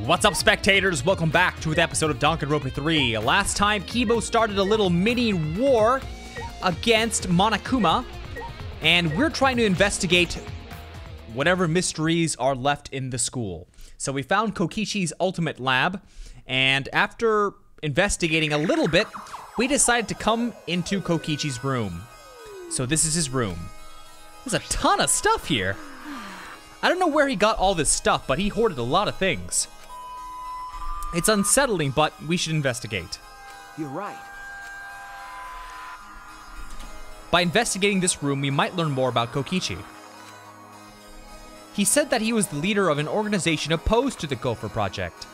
What's up, spectators? Welcome back to an episode of Danganronpa 3. Last time, Kibo started a little mini war against Monokuma, and we're trying to investigate whatever mysteries are left in the school. So we found Kokichi's ultimate lab, and after investigating a little bit, we decided to come into Kokichi's room. So this is his room. There's a ton of stuff here. I don't know where he got all this stuff, but he hoarded a lot of things. It's unsettling, but we should investigate. You're right. By investigating this room, we might learn more about Kokichi. He said that he was the leader of an organization opposed to the Gopher Project.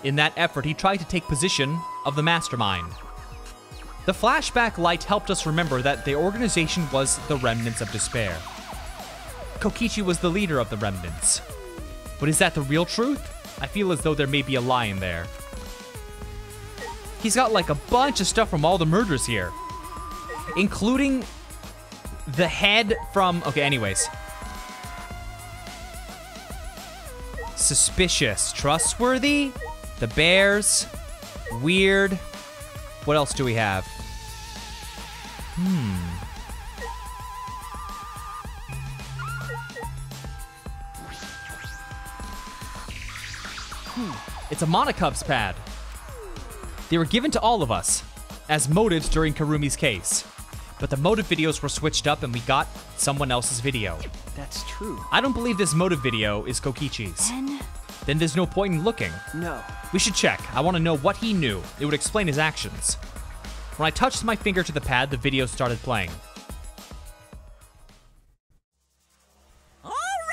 In that effort, he tried to take position of the mastermind. The flashback light helped us remember that the organization was the Remnants of Despair. Kokichi was the leader of the Remnants. But is that the real truth? I feel as though there may be a lie in there. He's got like a bunch of stuff from all the murders here, including the head from... Okay, anyways. Suspicious. Trustworthy? The bears? Weird. What else do we have? It's a Monokub's pad. They were given to all of us as motives during Karumi's case. But the motive videos were switched up and we got someone else's video. That's true. I don't believe this motive video is Kokichi's. Then there's no point in looking. No. We should check. I want to know what he knew. It would explain his actions. When I touched my finger to the pad, the video started playing. All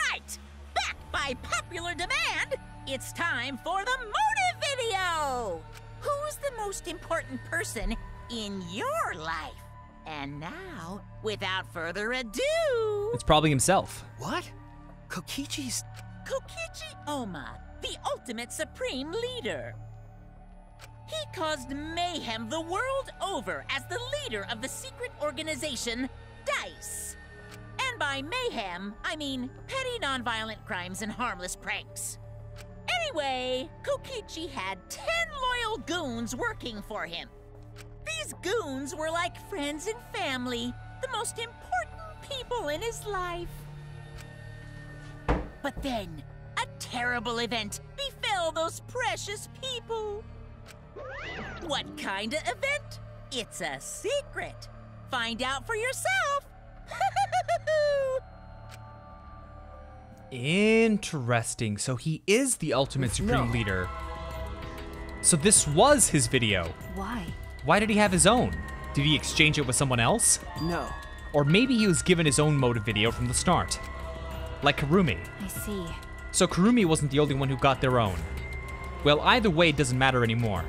right! Back by popular demand, it's time for the motive video! Who's the most important person in your life? And now, without further ado... It's probably himself. What? Kokichi's... Kokichi Oma, the ultimate supreme leader. He caused mayhem the world over as the leader of the secret organization, DICE. And by mayhem, I mean petty nonviolent crimes and harmless pranks. Anyway, Kokichi had 10 loyal goons working for him. These goons were like friends and family, the most important people in his life. But then, a terrible event befell those precious people. What kind of event? It's a secret. Find out for yourself. Interesting. So he is the ultimate supreme leader. So this was his video. Why? Why did he have his own? Did he exchange it with someone else? No. Or maybe he was given his own motive video from the start. Like Karumi. I see. So Karumi wasn't the only one who got their own. Well, either way, it doesn't matter anymore.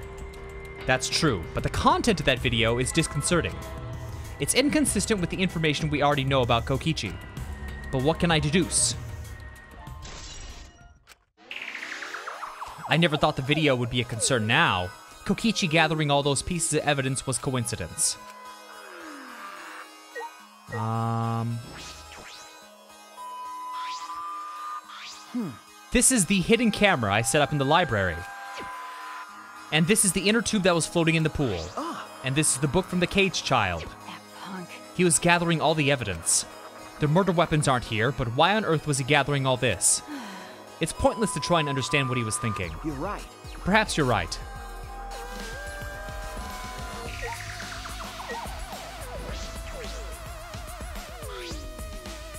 That's true, but the content of that video is disconcerting. It's inconsistent with the information we already know about Kokichi. But what can I deduce? I never thought the video would be a concern now. Kokichi gathering all those pieces of evidence was coincidence. This is the hidden camera I set up in the library. And this is the inner tube that was floating in the pool. And this is the book from the caged child. That punk. He was gathering all the evidence. The murder weapons aren't here, but why on earth was he gathering all this? It's pointless to try and understand what he was thinking. You're right. Perhaps you're right.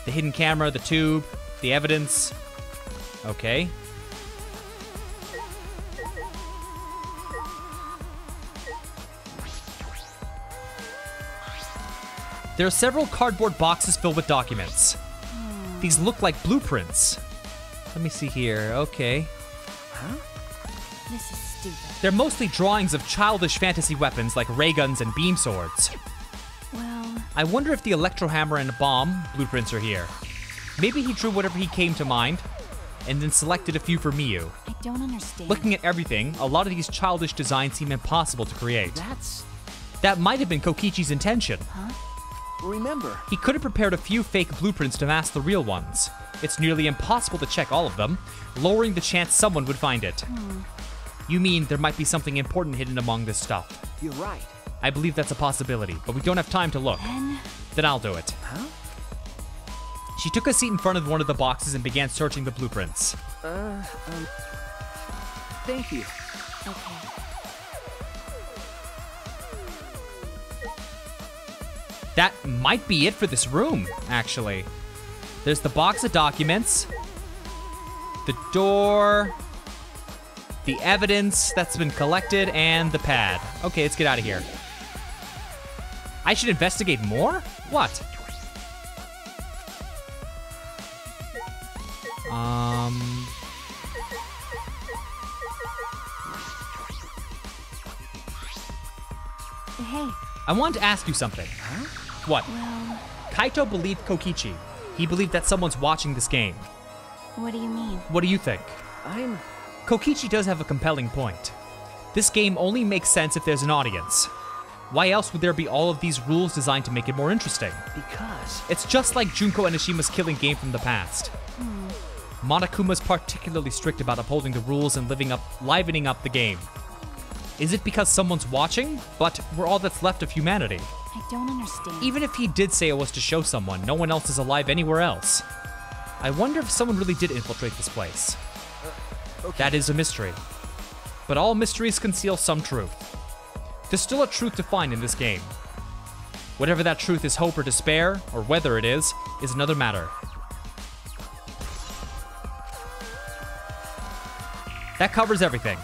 The hidden camera, the tube, the evidence. Okay. There are several cardboard boxes filled with documents. These look like blueprints. Let me see here. Okay. Huh? This is stupid. They're mostly drawings of childish fantasy weapons like ray guns and beam swords. Well... I wonder if the electro hammer and bomb blueprints are here. Maybe he drew whatever he came to mind, and then selected a few for Miyu. I don't understand. Looking at everything, a lot of these childish designs seem impossible to create. That might have been Kokichi's intention. Huh? Remember, He could have prepared a few fake blueprints to mask the real ones. It's nearly impossible to check all of them, lowering the chance someone would find it. You mean there might be something important hidden among this stuff? You're right. I believe that's a possibility, but we don't have time to look. Then I'll do it. Huh? She took a seat in front of one of the boxes and began searching the blueprints. Thank you. Okay. That might be it for this room, actually. There's the box of documents, the door, the evidence that's been collected, and the pad. Okay, let's get out of here. I should investigate more? What? Hey, I want to ask you something. Huh? What? well, Kaito believed Kokichi. He believed that someone's watching this game. what do you mean? What do you think? Kokichi does have a compelling point. This game only makes sense if there's an audience. Why else would there be all of these rules designed to make it more interesting? Because... It's just like Junko Enoshima's killing game from the past. Monokuma's particularly strict about upholding the rules and livening up the game. Is it because someone's watching? But we're all that's left of humanity. I don't understand. Even if he did say it was to show someone, no one else is alive anywhere else. I wonder if someone really did infiltrate this place. Okay. That is a mystery. But all mysteries conceal some truth. There's still a truth to find in this game. Whatever that truth is, hope or despair, or whether it is another matter. That covers everything.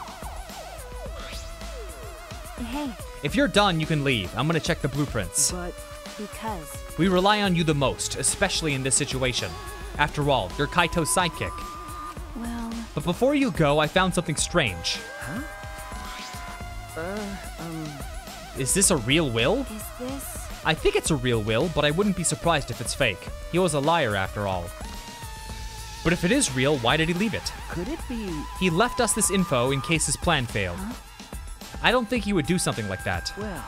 Hey, If you're done, you can leave. I'm gonna check the blueprints. But... because... We rely on you the most, especially in this situation. After all, you're Kaito's sidekick. Well, But before you go, I found something strange. Huh? Is this a real will? is this... I think it's a real will, but I wouldn't be surprised if it's fake. He was a liar after all. But if it is real, why did he leave it? Could it be... He left us this info in case his plan failed. I don't think he would do something like that. Well...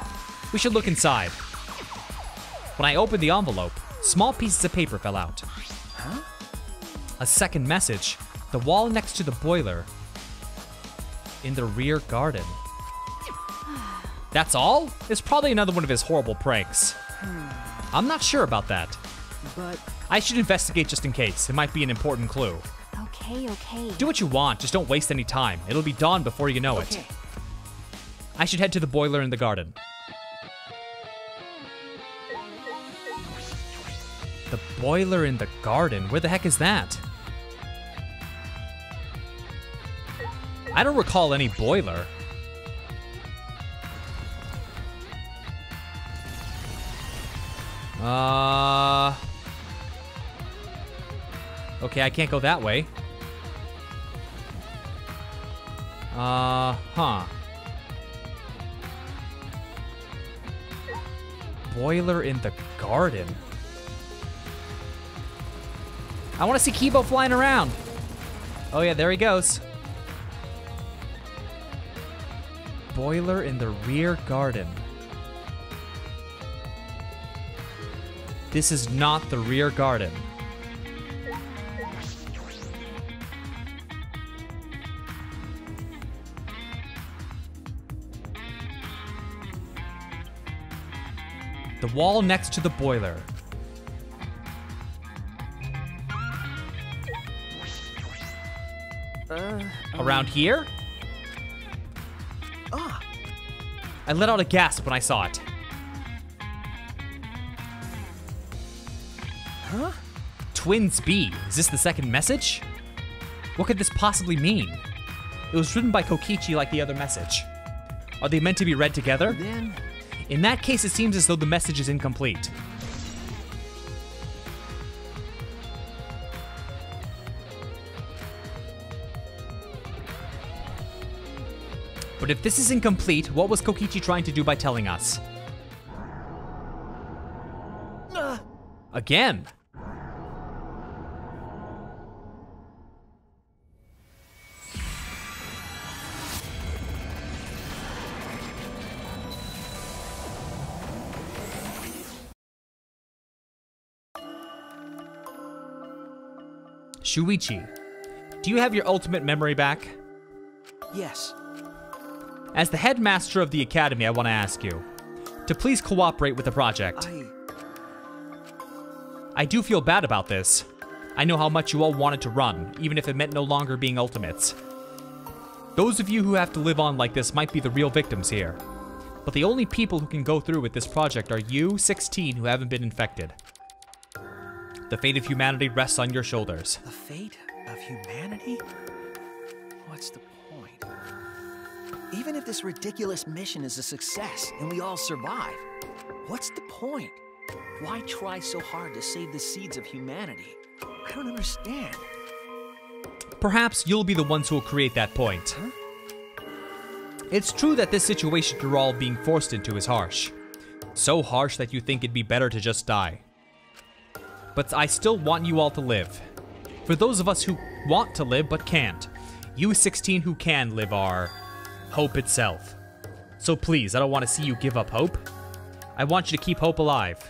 We should look inside. When I opened the envelope, small pieces of paper fell out. Huh? A second message. The wall next to the boiler. In the rear garden. That's all? It's probably another one of his horrible pranks. I'm not sure about that. But... I should investigate just in case. It might be an important clue. Okay, okay. Do what you want, just don't waste any time. It'll be dawn before you know it. Okay. I should head to the boiler in the garden. The boiler in the garden? Where the heck is that? I don't recall any boiler. Okay, I can't go that way. Huh. Boiler in the garden. I want to see Kibo flying around. Oh yeah, there he goes. Boiler in the rear garden. This is not the rear garden. The wall next to the boiler. Around here? Ah! I let out a gasp when I saw it. Huh? Twins B. Is this the second message? What could this possibly mean? It was written by Kokichi like the other message. Are they meant to be read together? Then... In that case, it seems as though the message is incomplete. But if this is incomplete, what was Kokichi trying to do by telling us? Again. Shuichi, do you have your ultimate memory back? Yes. As the headmaster of the academy, I want to ask you to please cooperate with the project. I do feel bad about this. I know how much you all wanted to run, even if it meant no longer being ultimates. Those of you who have to live on like this might be the real victims here. But the only people who can go through with this project are you, 16, who haven't been infected. The fate of humanity rests on your shoulders. The fate of humanity? What's the point? Even if this ridiculous mission is a success and we all survive, what's the point? Why try so hard to save the seeds of humanity? I don't understand. Perhaps you'll be the ones who will create that point. Huh? It's true that this situation you're all being forced into is harsh. So harsh that you think it'd be better to just die. But I still want you all to live. For those of us who want to live but can't, you 16 who can live are hope itself. So please, I don't want to see you give up hope. I want you to keep hope alive.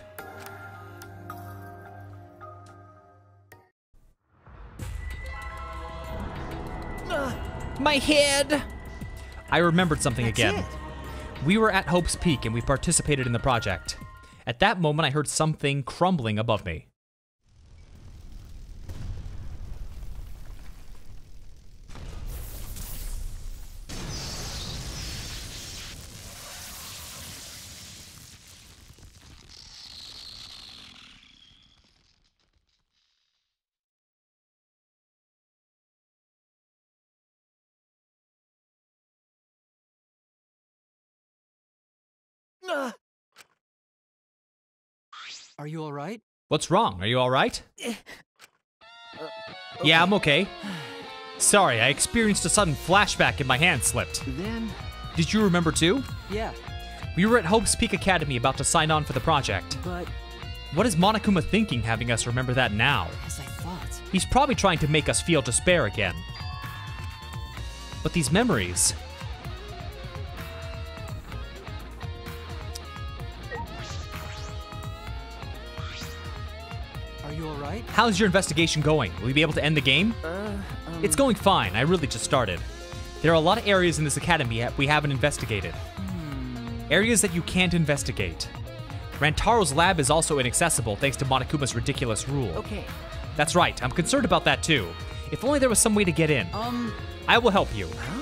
My head! I remembered something again. We were at Hope's Peak and we participated in the project. At that moment, I heard something crumbling above me. Are you alright? What's wrong? Are you alright? Yeah, I'm okay. Sorry, I experienced a sudden flashback and my hand slipped. Then... Did you remember too? Yeah, We were at Hope's Peak Academy about to sign on for the project. but What is Monokuma thinking having us remember that now? as I thought... He's probably trying to make us feel despair again. But these memories... Are you alright? How's your investigation going? Will you be able to end the game? It's going fine. I really just started. There are a lot of areas in this academy we haven't investigated. Areas that you can't investigate. Rantaro's lab is also inaccessible thanks to Monokuma's ridiculous rule. Okay. That's right. I'm concerned about that too. If only there was some way to get in. I will help you. Huh?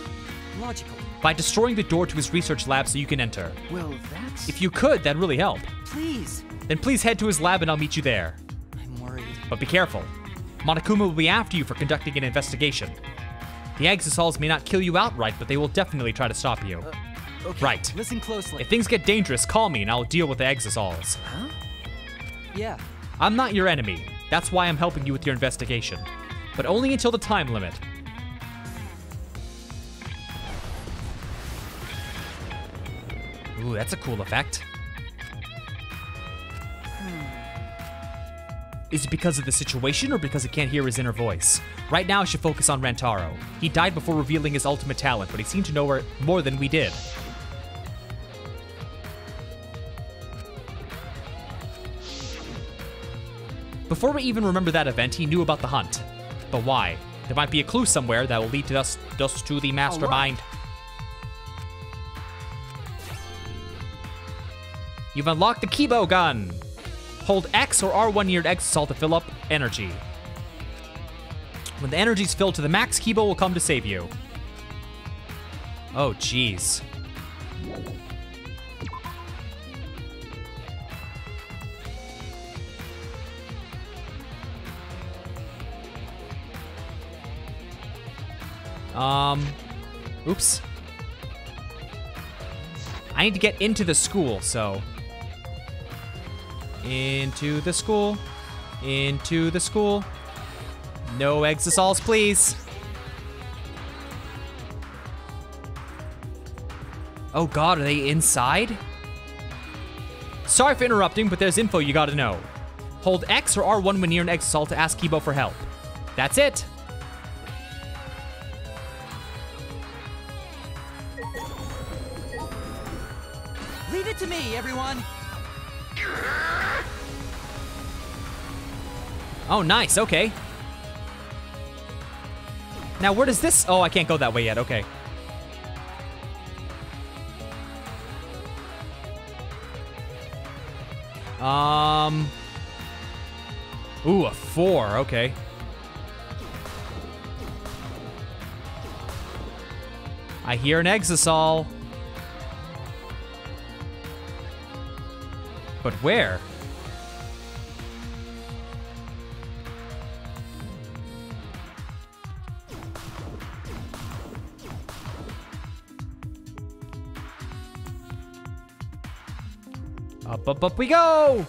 Logical. By destroying the door to his research lab so you can enter. Well, that's... If you could, that'd really help. Please. Then please head to his lab and I'll meet you there. I'm worried. But be careful. Monokuma will be after you for conducting an investigation. The Exosols may not kill you outright, but they will definitely try to stop you. Okay. Right. Listen closely. If things get dangerous, call me and I'll deal with the Exosols. Huh? Yeah. I'm not your enemy. That's why I'm helping you with your investigation. But only until the time limit. Ooh, that's a cool effect. Is it because of the situation or because it can't hear his inner voice? Right now I should focus on Rantaro. He died before revealing his ultimate talent, but he seemed to know more than we did. Before we even remember that event, he knew about the hunt. But why? There might be a clue somewhere that will lead to us to the mastermind. You've unlocked the Kibo gun! Hold X or R1 near Exosol to fill up energy. When the energy's filled to the max, Kibo will come to save you. Oh, jeez. Oops. I need to get into the school, so... Into the school. Into the school. No Exosols, please. Oh god, are they inside? Sorry for interrupting, but there's info you gotta know. Hold X or R1 when near an Exosol to ask Kibo for help. That's it. Leave it to me, everyone. Oh, nice, okay. Now, where does this... Oh, I can't go that way yet. Okay. Ooh, a 4. Okay. I hear an Exisal. But where? Up we go!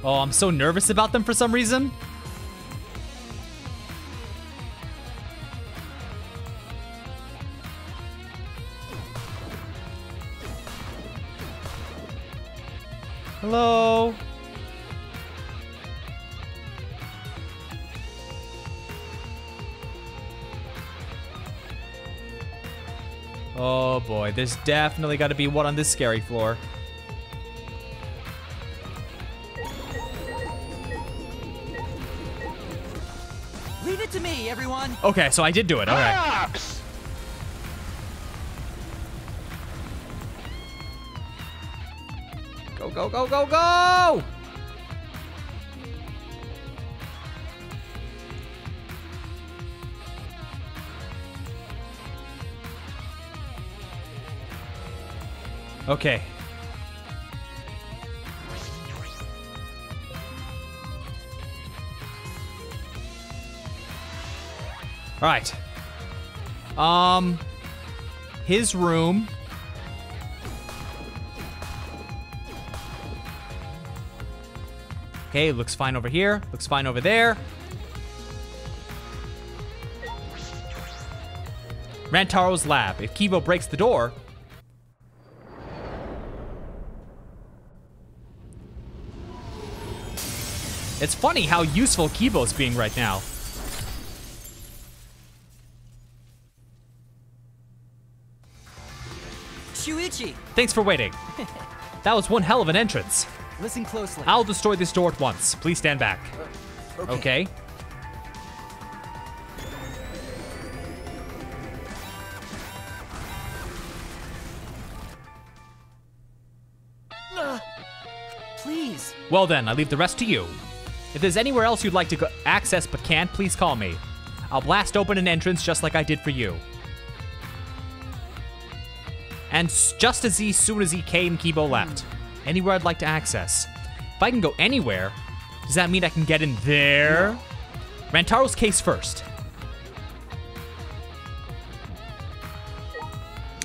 Oh, I'm so nervous about them for some reason. Hello? Oh boy, there's definitely got to be one on this scary floor. Leave it to me, everyone. Okay, so I did do it. All right. Go, go, go, go, go! Okay. All right. His room. Okay, looks fine over here. Looks fine over there. Rantaro's lab. If Kibo breaks the door... It's funny how useful Kibo's being right now. Shuichi! Thanks for waiting. That was one hell of an entrance. Listen closely. I'll destroy this door at once. Please stand back. Okay. Please. Well then, I leave the rest to you. If there's anywhere else you'd like to access but can't, please call me. I'll blast open an entrance just like I did for you. And just as soon as he came, Kibo left. Anywhere I'd like to access. If I can go anywhere, does that mean I can get in there? No. Rantaro's case first.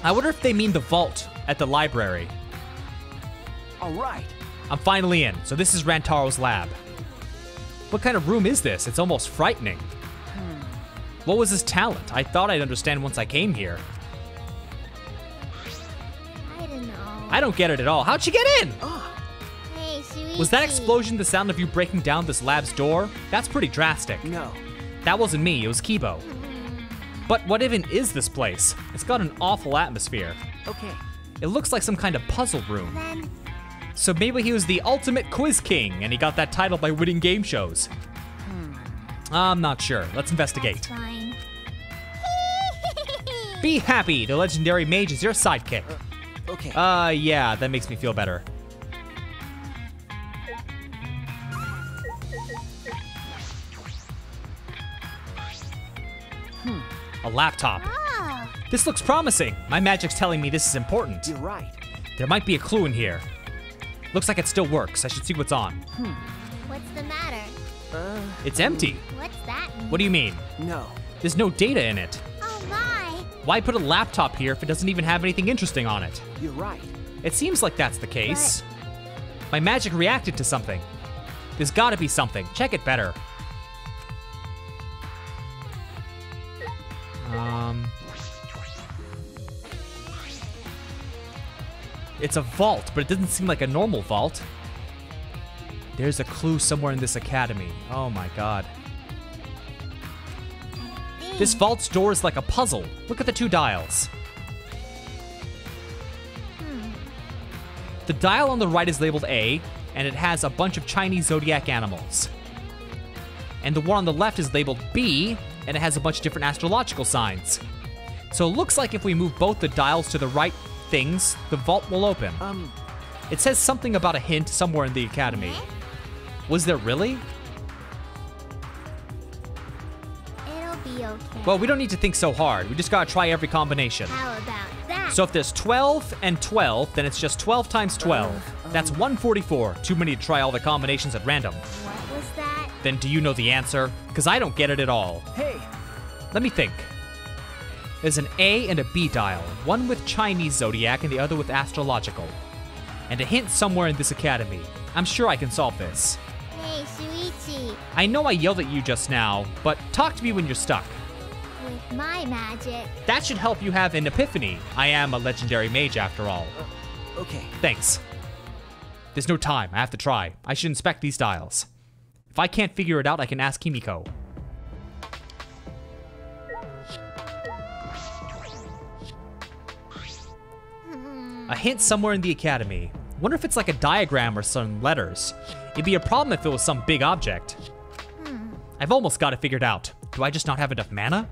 I wonder if they mean the vault at the library. All right. I'm finally in. So this is Rantaro's lab. What kind of room is this? It's almost frightening. What was his talent? I thought I'd understand once I came here. I don't know. I don't get it at all. How'd she get in? Hey, Shuichi. Was that explosion the sound of you breaking down this lab's door? That's pretty drastic. No. That wasn't me, it was Kibo. But what even is this place? It's got an awful atmosphere. Okay. It looks like some kind of puzzle room. Then So maybe he was the ultimate quiz king and he got that title by winning game shows. I'm not sure. Let's investigate. fine. Be happy, the legendary mage is your sidekick. Okay. Yeah, that makes me feel better. A laptop. Ah, This looks promising. My magic's telling me this is important. You're right. There might be a clue in here. Looks like it still works. I should see what's on. what's the matter? It's empty. What's that mean? What do you mean? No. There's no data in it. Oh my! Why put a laptop here if it doesn't even have anything interesting on it? You're right. It seems like that's the case. My magic reacted to something. There's gotta be something. Check it better. It's a vault, but it doesn't seem like a normal vault. There's a clue somewhere in this academy. Oh my god. This vault's door is like a puzzle. Look at the two dials. The dial on the right is labeled A, and it has a bunch of Chinese zodiac animals. And the one on the left is labeled B, and it has a bunch of different astrological signs. So it looks like if we move both the dials to the right things, the vault will open. It says something about a hint somewhere in the academy. Was there really? It'll be okay. Well, we don't need to think so hard. We just gotta try every combination. How about that? So if there's 12 and 12, then it's just 12 times 12. That's 144. Too many to try all the combinations at random. What was that? Then do you know the answer? Because I don't get it at all. Hey, Let me think. There's an A and a B dial, one with Chinese zodiac and the other with astrological. And a hint somewhere in this academy. I'm sure I can solve this. Hey, Shuichi. I know I yelled at you just now, but talk to me when you're stuck. With my magic. That should help you have an epiphany. I am a legendary mage after all. okay. Thanks. There's no time, I have to try. I should inspect these dials. If I can't figure it out, I can ask Himiko. A hint somewhere in the academy. Wonder if it's like a diagram or some letters. It'd be a problem if it was some big object. I've almost got it figured out. Do I just not have enough mana?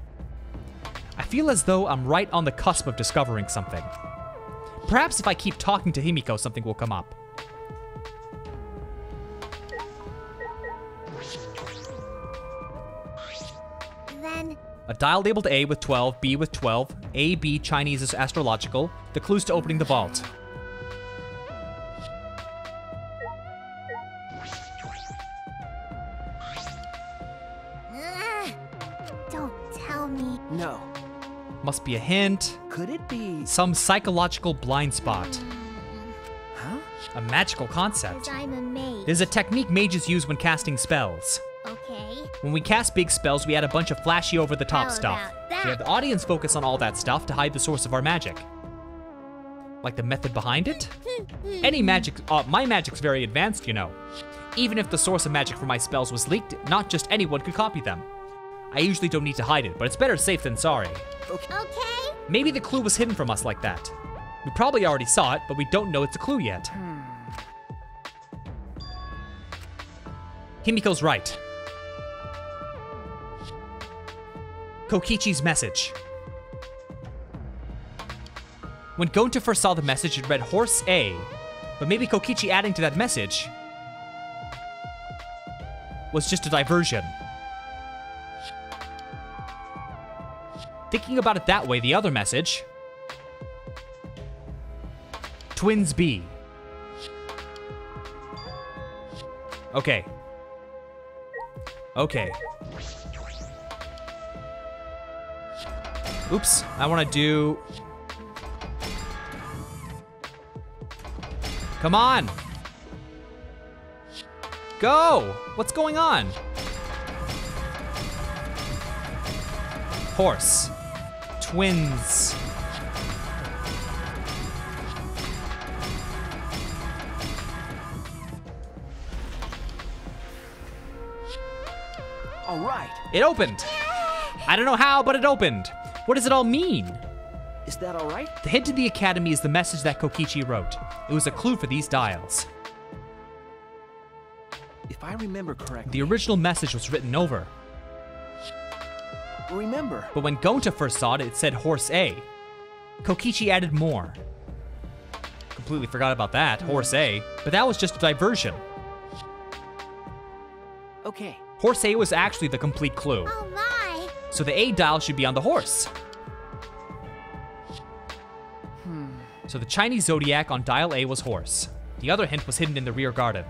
I feel as though I'm right on the cusp of discovering something. Perhaps if I keep talking to Himiko, something will come up. Then A dial labeled A with 12, B with 12, A, B, Chinese is astrological. The clues to opening the vault. don't tell me. No. Must be a hint. Could it be? Some psychological blind spot. Huh? A magical concept. 'Cause I'm a mage. There's a technique mages use when casting spells. Okay. When we cast big spells, we add a bunch of flashy over-the-top How stuff. about that? We have the audience focus on all that stuff to hide the source of our magic. Like the method behind it? Any magic, my magic's very advanced, you know. Even if the source of magic for my spells was leaked, not just anyone could copy them. I usually don't need to hide it, but it's better safe than sorry. Okay. Maybe the clue was hidden from us like that. We probably already saw it, but we don't know it's a clue yet. Himiko's right. Kokichi's message. When Gonta first saw the message, it read Horse A, but maybe Kokichi adding to that message was just a diversion. Thinking about it that way, the other message, Twins B. Okay. Okay. Oops, I want to do... Come on! Go! What's going on? Horse. Twins. All right. It opened! I don't know how, but it opened. What does it all mean? Is that all right? The hint to the academy is the message that Kokichi wrote. It was a clue for these dials. If I remember correctly. The original message was written over, Remember. but when Gonta first saw it, it said Horse A. Kokichi added more. Completely forgot about that, Horse A, but that was just a diversion. Okay. Horse A was actually the complete clue. Oh my. So the A dial should be on the horse. So the Chinese zodiac on dial A was horse. The other hint was hidden in the rear garden.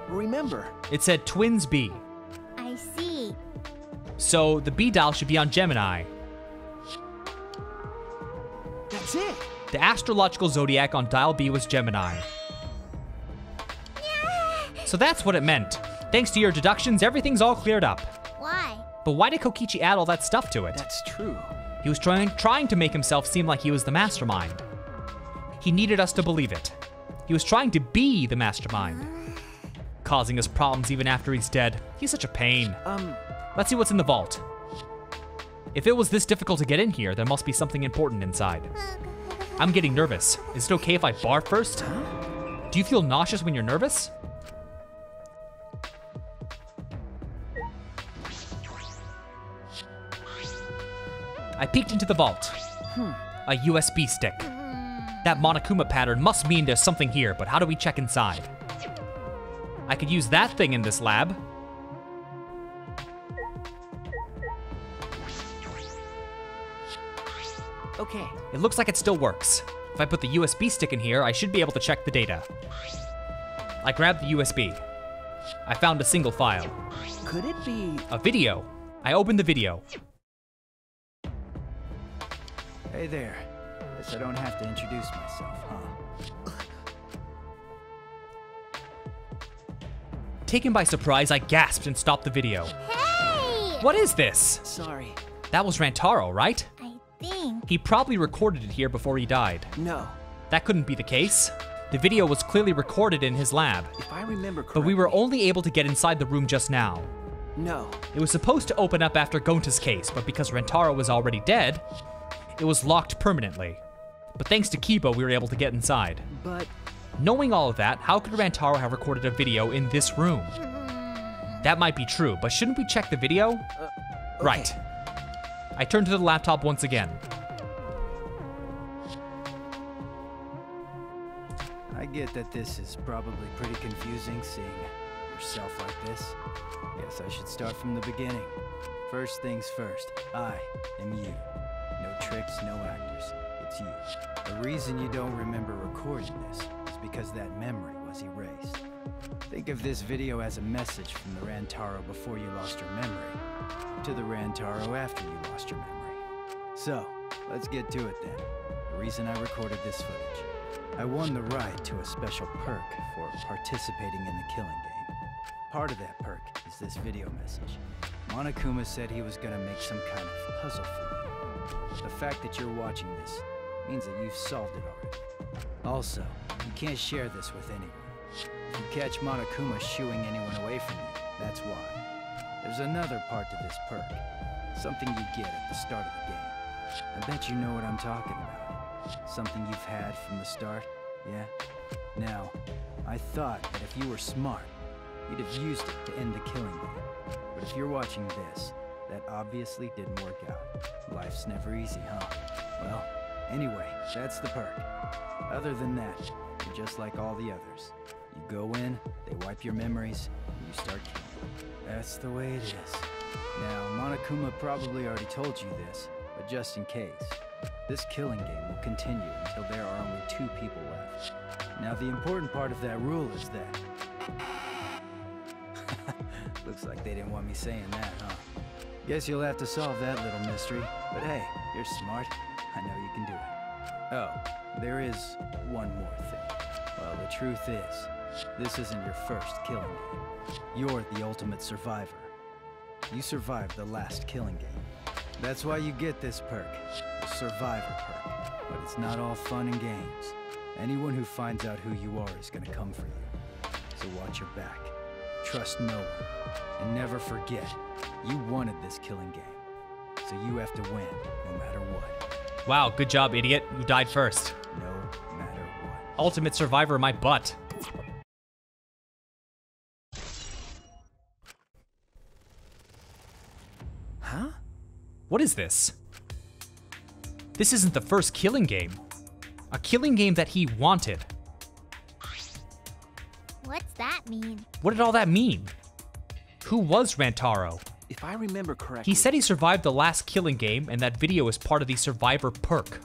Remember. It said Twins B. I see. So the B dial should be on Gemini. That's it. The astrological zodiac on dial B was Gemini. So that's what it meant. Thanks to your deductions, everything's all cleared up. Why? But why did Kokichi add all that stuff to it? That's true. He was trying to make himself seem like he was the mastermind. He needed us to believe it. He was trying to be the mastermind. Causing us problems even after he's dead. He's such a pain. Let's see what's in the vault. If it was this difficult to get in here, there must be something important inside. I'm getting nervous. Is it okay if I barf first? Do you feel nauseous when you're nervous? I peeked into the vault. A USB stick. That Monokuma pattern must mean there's something here, but how do we check inside? I could use that thing in this lab. Okay. It looks like it still works. If I put the USB stick in here, I should be able to check the data. I grabbed the USB. I found a single file. Could it be... A video. I opened the video. Hey there. Guess I don't have to introduce myself, huh? Taken by surprise, I gasped and stopped the video. Hey! What is this? Sorry. That was Rantaro, right? I think. He probably recorded it here before he died. No. That couldn't be the case. The video was clearly recorded in his lab, If I remember correctly... but we were only able to get inside the room just now. No. It was supposed to open up after Gonta's case, but because Rantaro was already dead, it was locked permanently. But thanks to Kibo, we were able to get inside. But... Knowing all of that, how could Rantaro have recorded a video in this room? That might be true, but shouldn't we check the video? Okay. Right. I turned to the laptop once again. I get that this is probably pretty confusing seeing yourself like this. Guess I should start from the beginning. First things first, I am you. No tricks, no actors. It's you. The reason you don't remember recording this is because that memory was erased. Think of this video as a message from the Rantaro before you lost your memory to the Rantaro after you lost your memory. So, let's get to it then. The reason I recorded this footage. I won the right to a special perk for participating in the killing game. Part of that perk is this video message. Monokuma said he was gonna make some kind of puzzle for you. The fact that you're watching this means that you've solved it already. Also, you can't share this with anyone. If you catch Monokuma shooing anyone away from you, that's why. There's another part to this perk. Something you get at the start of the game. I bet you know what I'm talking about. Something you've had from the start, yeah? Now, I thought that if you were smart, you'd have used it to end the killing game. But if you're watching this, that obviously didn't work out. Life's never easy, huh? Well, anyway, that's the perk. Other than that, you're just like all the others. You go in, they wipe your memories, and you start killing. That's the way it is. Now, Monokuma probably already told you this, but just in case, this killing game will continue until there are only 2 people left. Now, the important part of that rule is that... Looks like they didn't want me saying that, huh? Guess you'll have to solve that little mystery. But hey, you're smart. I know you can do it. Oh, there is one more thing. Well, the truth is, this isn't your first killing game. You're the ultimate survivor. You survived the last killing game. That's why you get this perk, the Survivor perk. But it's not all fun and games. Anyone who finds out who you are is gonna come for you. So watch your back. Trust no one. And never forget, you wanted this killing game. So you have to win, no matter what. Wow, good job, idiot. You died first. No matter what. Ultimate survivor, my butt. Huh? What is this? This isn't the first killing game. A killing game that he wanted. What's that mean? What did all that mean? Who was Rantaro? If I remember correctly... He said he survived the last killing game, and that video is part of the Survivor perk.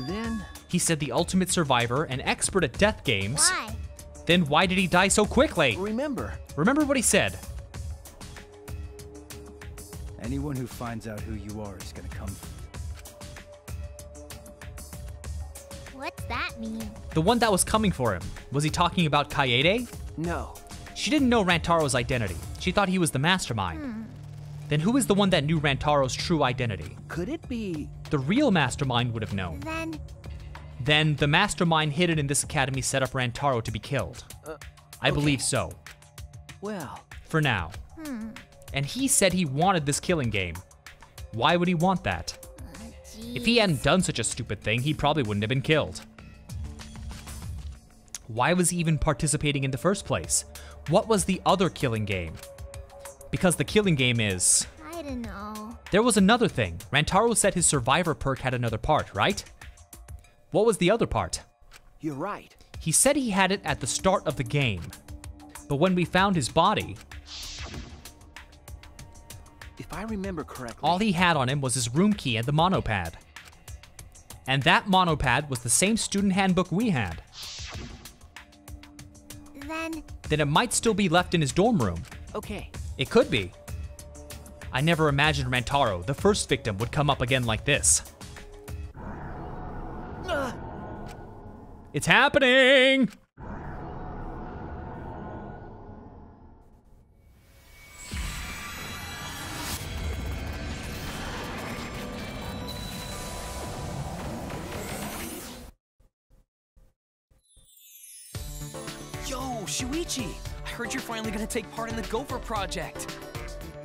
Then... He said the ultimate survivor, an expert at death games. Why? Then why did he die so quickly? Remember. Remember what he said. Anyone who finds out who you are is gonna come for you. What's that mean? The one that was coming for him. Was he talking about Kaede? No. She didn't know Rantaro's identity. She thought he was the mastermind. Then who is the one that knew Rantaro's true identity? Could it be... The real mastermind would have known. Then the mastermind hidden in this academy set up Rantaro to be killed. I believe so. Well... For now. And he said he wanted this killing game. Why would he want that? If he hadn't done such a stupid thing, he probably wouldn't have been killed. Why was he even participating in the first place? What was the other killing game? Because the killing game is... I don't know. There was another thing. Rantaro said his survivor perk had another part, right? What was the other part? You're right. He said he had it at the start of the game. But when we found his body, If I remember correctly... all he had on him was his room key and the monopad. And that monopad was the same student handbook we had. Then it might still be left in his dorm room. Okay. It could be. I never imagined Rantaro, the first victim, would come up again like this. It's happening! Yo, Shuichi! I heard you're finally gonna take part in the Gopher project.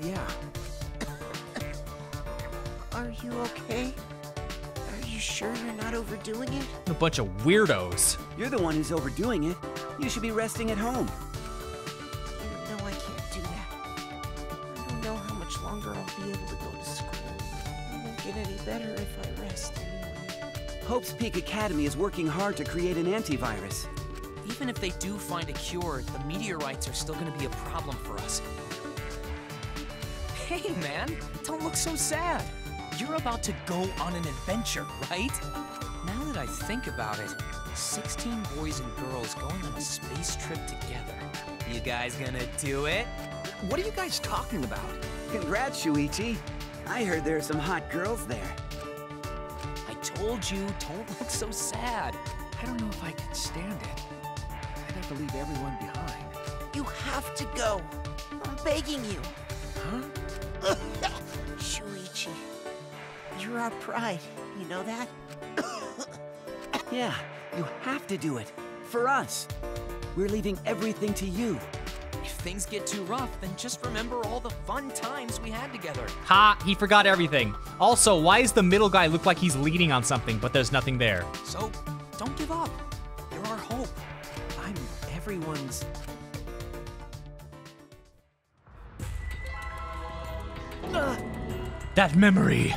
Yeah. Are you okay? Are you sure you're not overdoing it? A bunch of weirdos. You're the one who's overdoing it. You should be resting at home. No, I can't do that. I don't know how much longer I'll be able to go to school. It won't get any better if I rest anyway. Hope's Peak Academy is working hard to create an antivirus. Even if they do find a cure, the meteorites are still gonna be a problem for us. Hey man, don't look so sad. You're about to go on an adventure, right? Now that I think about it, 16 boys and girls going on a space trip together. You guys gonna do it? What are you guys talking about? Congrats, Shuichi. I heard there are some hot girls there. I told you, don't look so sad. I don't know if I can stand it. I'd have to leave everyone behind. You have to go. I'm begging you. Huh? Shuichi, you're our pride. You know that? Yeah, you have to do it. For us. We're leaving everything to you. If things get too rough, then just remember all the fun times we had together. Ha, he forgot everything. Also, why does the middle guy look like he's leaning on something, but there's nothing there? So, don't give up. You're our hope. I'm everyone's... That memory.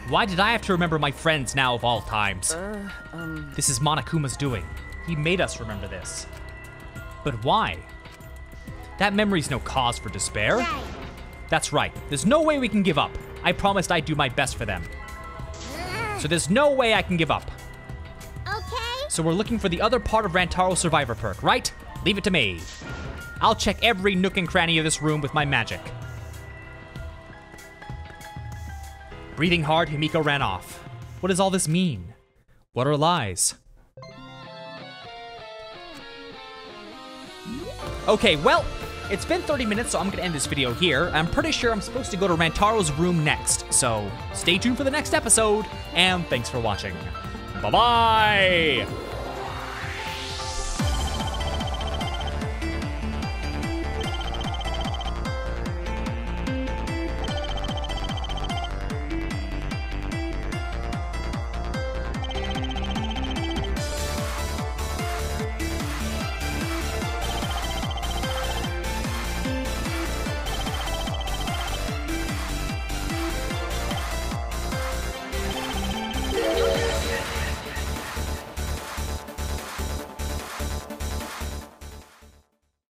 Why did I have to remember my friends now of all times? This is Monokuma's doing. He made us remember this. But why? That memory's no cause for despair. Right. That's right. There's no way we can give up. I promised I'd do my best for them. So there's no way I can give up. Okay. So we're looking for the other part of Rantaro's survivor perk, right? Leave it to me. I'll check every nook and cranny of this room with my magic. Breathing hard, Himiko ran off. What does all this mean? What are lies? Okay, well, it's been 30 minutes, so I'm gonna end this video here. I'm pretty sure I'm supposed to go to Rantaro's room next, so stay tuned for the next episode, and thanks for watching. Bye-bye!